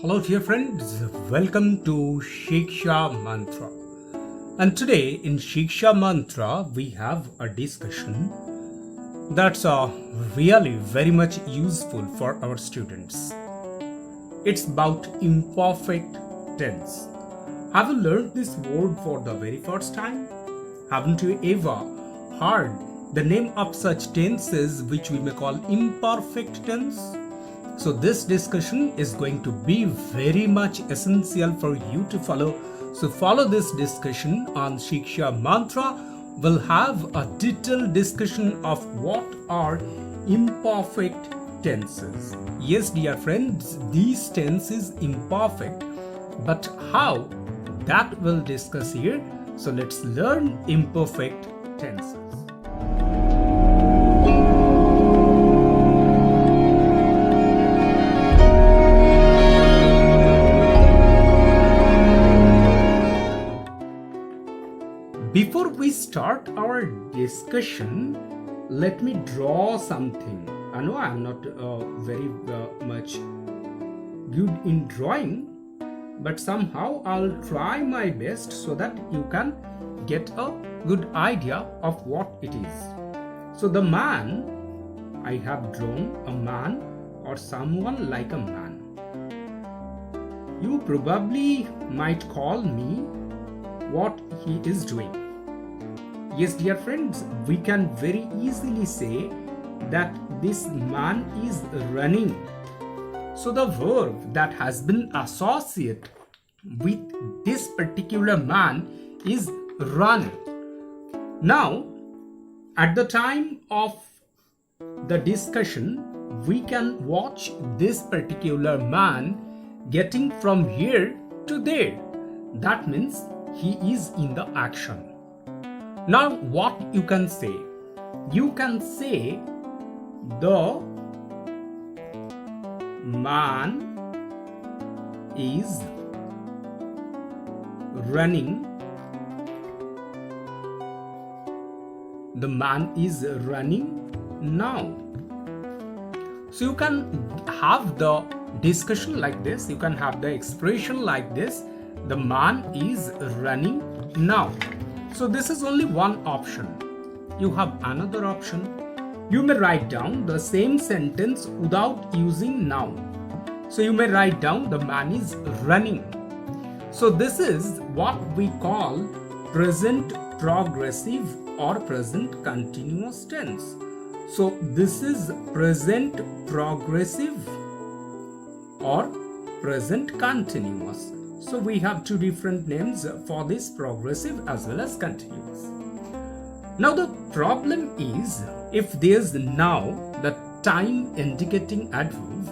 Hello dear friends, welcome to Shiksha Mantra. And today in Shiksha Mantra we have a discussion that's really very much useful for our students. It's about imperfect tense. Have you learned this word for the very first time? Haven't you ever heard the name of such tenses which we may call imperfect tense? So this discussion is going to be very much essential for you to follow. So follow this discussion on Shiksha Mantra. We'll have a detailed discussion of what are imperfect tenses. Yes, dear friends, these tenses imperfect. But how? That we'll discuss here. So let's learn imperfect tenses. Before we start our discussion, let me draw something. I know I'm not very much good in drawing, but somehow I'll try my best so that you can get a good idea of what it is. So the man, I have drawn a man or someone like a man. You probably might call me what he is doing. Yes, dear friends, we can very easily say that this man is running. So the verb that has been associated with this particular man is run. Now, at the time of the discussion, we can watch this particular man getting from here to there. That means he is in the action. Now what you can say? You can say the man is running. The man is running now. So you can have the discussion like this. You can have the expression like this. The man is running now. So this is only one option. You have another option. You may write down the same sentence without using now. So you may write down the man is running. So this is what we call present progressive or present continuous tense. So this is present progressive or present continuous. So we have two different names for this, progressive as well as continuous. Now the problem is, if there's now the time indicating adverb,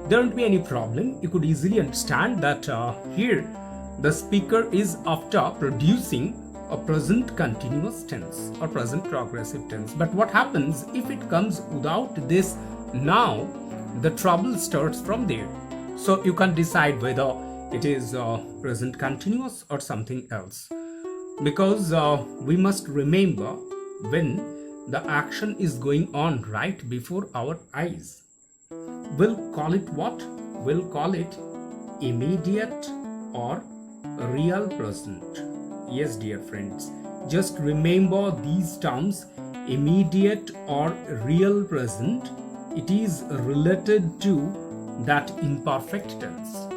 there won't be any problem. You could easily understand that here the speaker is after producing a present continuous tense or present progressive tense. But what happens if it comes without this now? The trouble starts from there. So you can decide whether it is present continuous or something else, because we must remember when the action is going on right before our eyes, we'll call it what? We'll call it immediate or real present. Yes, dear friends, just remember these terms, immediate or real present. It is related to that imperfect tense.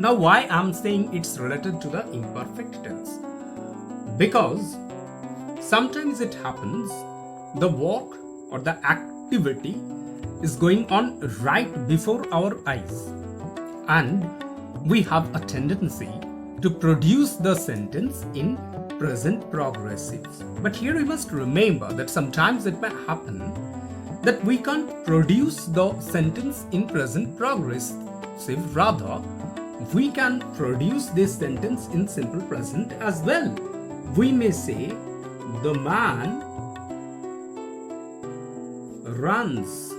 Now why I'm saying it's related to the imperfect tense? Because sometimes it happens the work or the activity is going on right before our eyes, and we have a tendency to produce the sentence in present progressive. But here we must remember that sometimes it may happen that we can't produce the sentence in present progressive, rather we can produce this sentence in simple present as well. We may say the man runs.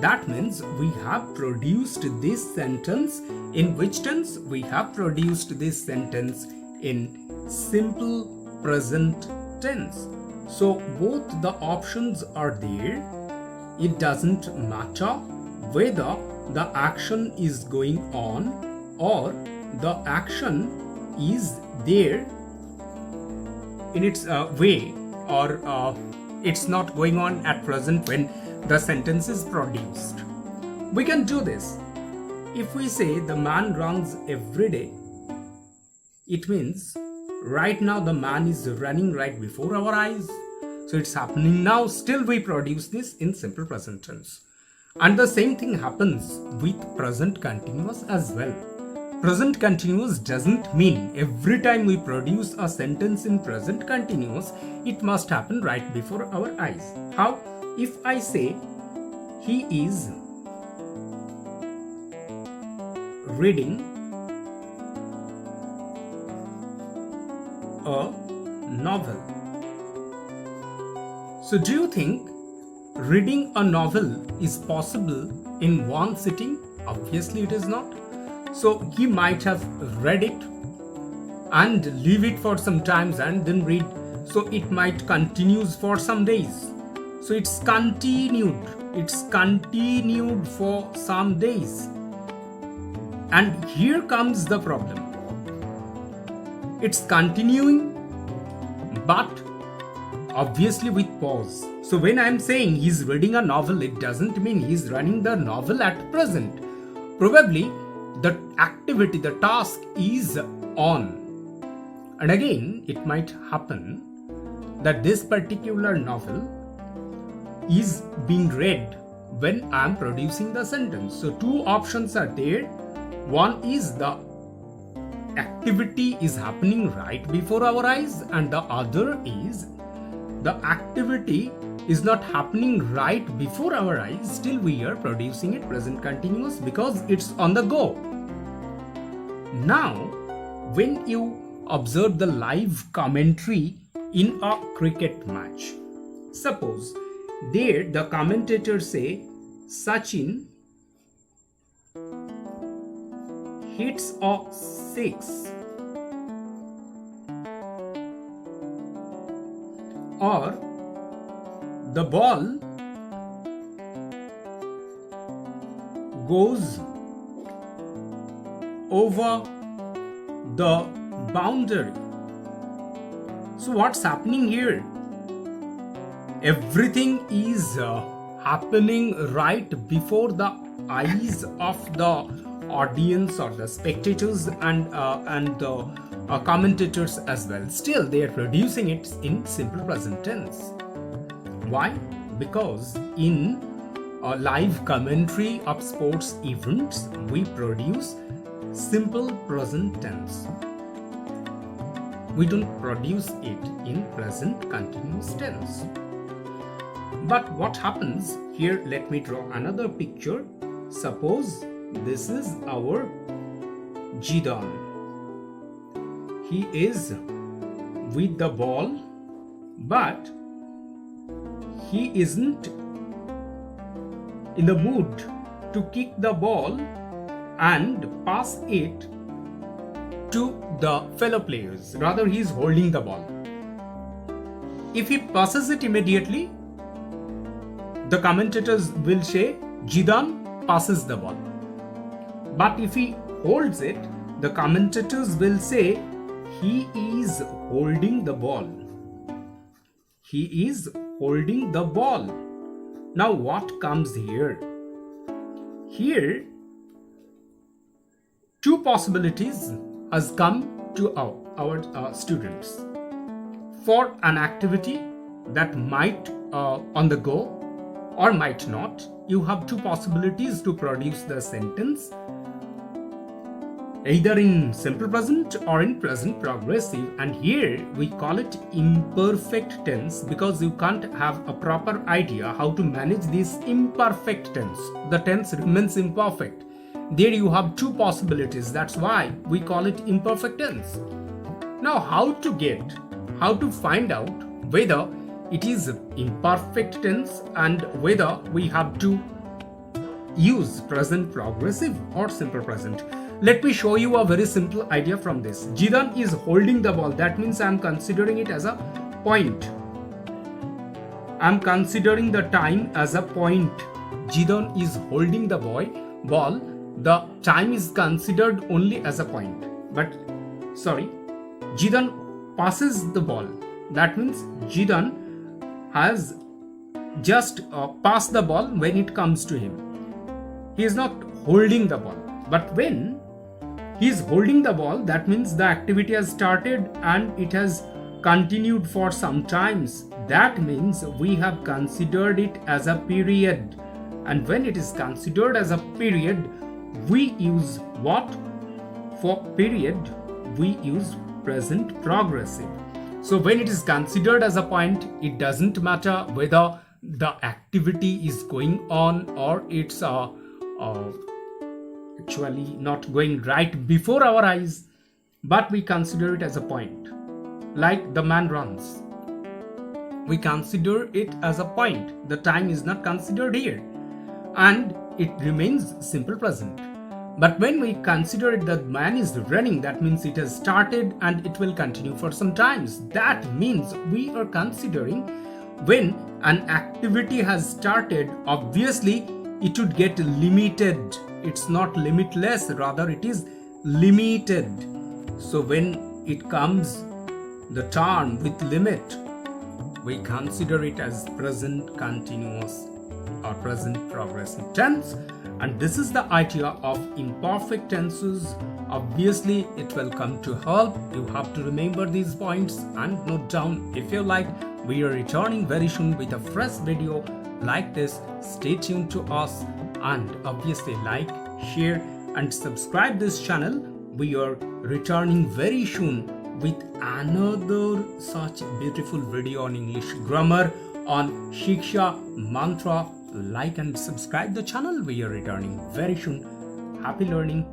That means we have produced this sentence in which tense? We have produced this sentence in simple present tense. So both the options are there. It doesn't matter whether the action is going on or the action is there in its way, or it's not going on at present when the sentence is produced. We can do this. If we say the man runs every day, it means right now the man is running right before our eyes. So it's happening now. Still we produce this in simple present tense. And the same thing happens with present continuous as well. Present continuous doesn't mean every time we produce a sentence in present continuous, it must happen right before our eyes. How? If I say, he is reading a novel. So do you think reading a novel is possible in one sitting? Obviously it is not. So he might have read it and leave it for some times and then read. So it might continues for some days. So it's continued. It's continued for some days. And here comes the problem. It's continuing, but obviously with pause. So when I'm saying he's reading a novel, it doesn't mean he's running the novel at present. Probably the activity, the task is on. And again, it might happen that this particular novel is being read when I'm producing the sentence. So two options are there. One is the activity is happening right before our eyes, and the other is the activity is not happening right before our eyes, still we are producing it present continuous because it's on the go. Now, when you observe the live commentary in a cricket match, suppose there the commentators say Sachin hits a 6, or the ball goes over the boundary. So what's happening here? Everything is happening right before the eyes of the audience or the spectators and the commentators as well. Still they are producing it in simple present tense. Why? Because in a live commentary of sports events, we produce simple present tense. We don't produce it in present continuous tense. But what happens here? Let me draw another picture. Suppose this is our Jidan. He is with the ball, but he isn't in the mood to kick the ball and pass it to the fellow players. Rather, he is holding the ball. If he passes it immediately, the commentators will say Jidan passes the ball. But if he holds it, the commentators will say he is holding the ball. He is holding the ball. Now what comes here? Here, two possibilities has come to our students. For an activity that might on the go or might not, you have two possibilities to produce the sentence, either in simple present or in present progressive, and here we call it imperfect tense because you can't have a proper idea how to manage this imperfect tense. The tense remains imperfect. There you have two possibilities. That's why we call it imperfect tense. Now how to find out whether it is imperfect tense and whether we have to use present progressive or simple present. Let me show you a very simple idea from this. Jidan is holding the ball. That means I am considering it as a point. I am considering the time as a point. Jidon is holding the ball, the time is considered only as a point. But Jidon passes the ball. That means Jidon has just passed the ball when it comes to him. He is not holding the ball. But when he is holding the ball, that means the activity has started and it has continued for some times. That means we have considered it as a period. And when it is considered as a period, we use what? For period, we use present progressive. So when it is considered as a point, it doesn't matter whether the activity is going on or it's actually not going right before our eyes, but we consider it as a point. Like the man runs, we consider it as a point. The time is not considered here and it remains simple present. But when we consider it that man is running, that means it has started and it will continue for some times. That means we are considering when an activity has started, obviously it would get limited. It's not limitless, rather it is limited. So when it comes the term with limit, we consider it as present continuous or present progressive tense. And this is the idea of imperfect tenses. Obviously it will come to help. You have to remember these points and note down. If you like, we are returning very soon with a fresh video like this. Stay tuned to us and obviously like, share and subscribe this channel. We are returning very soon with another such beautiful video on English grammar, on Shiksha mantra. Like and subscribe the channel. We are returning very soon. Happy learning.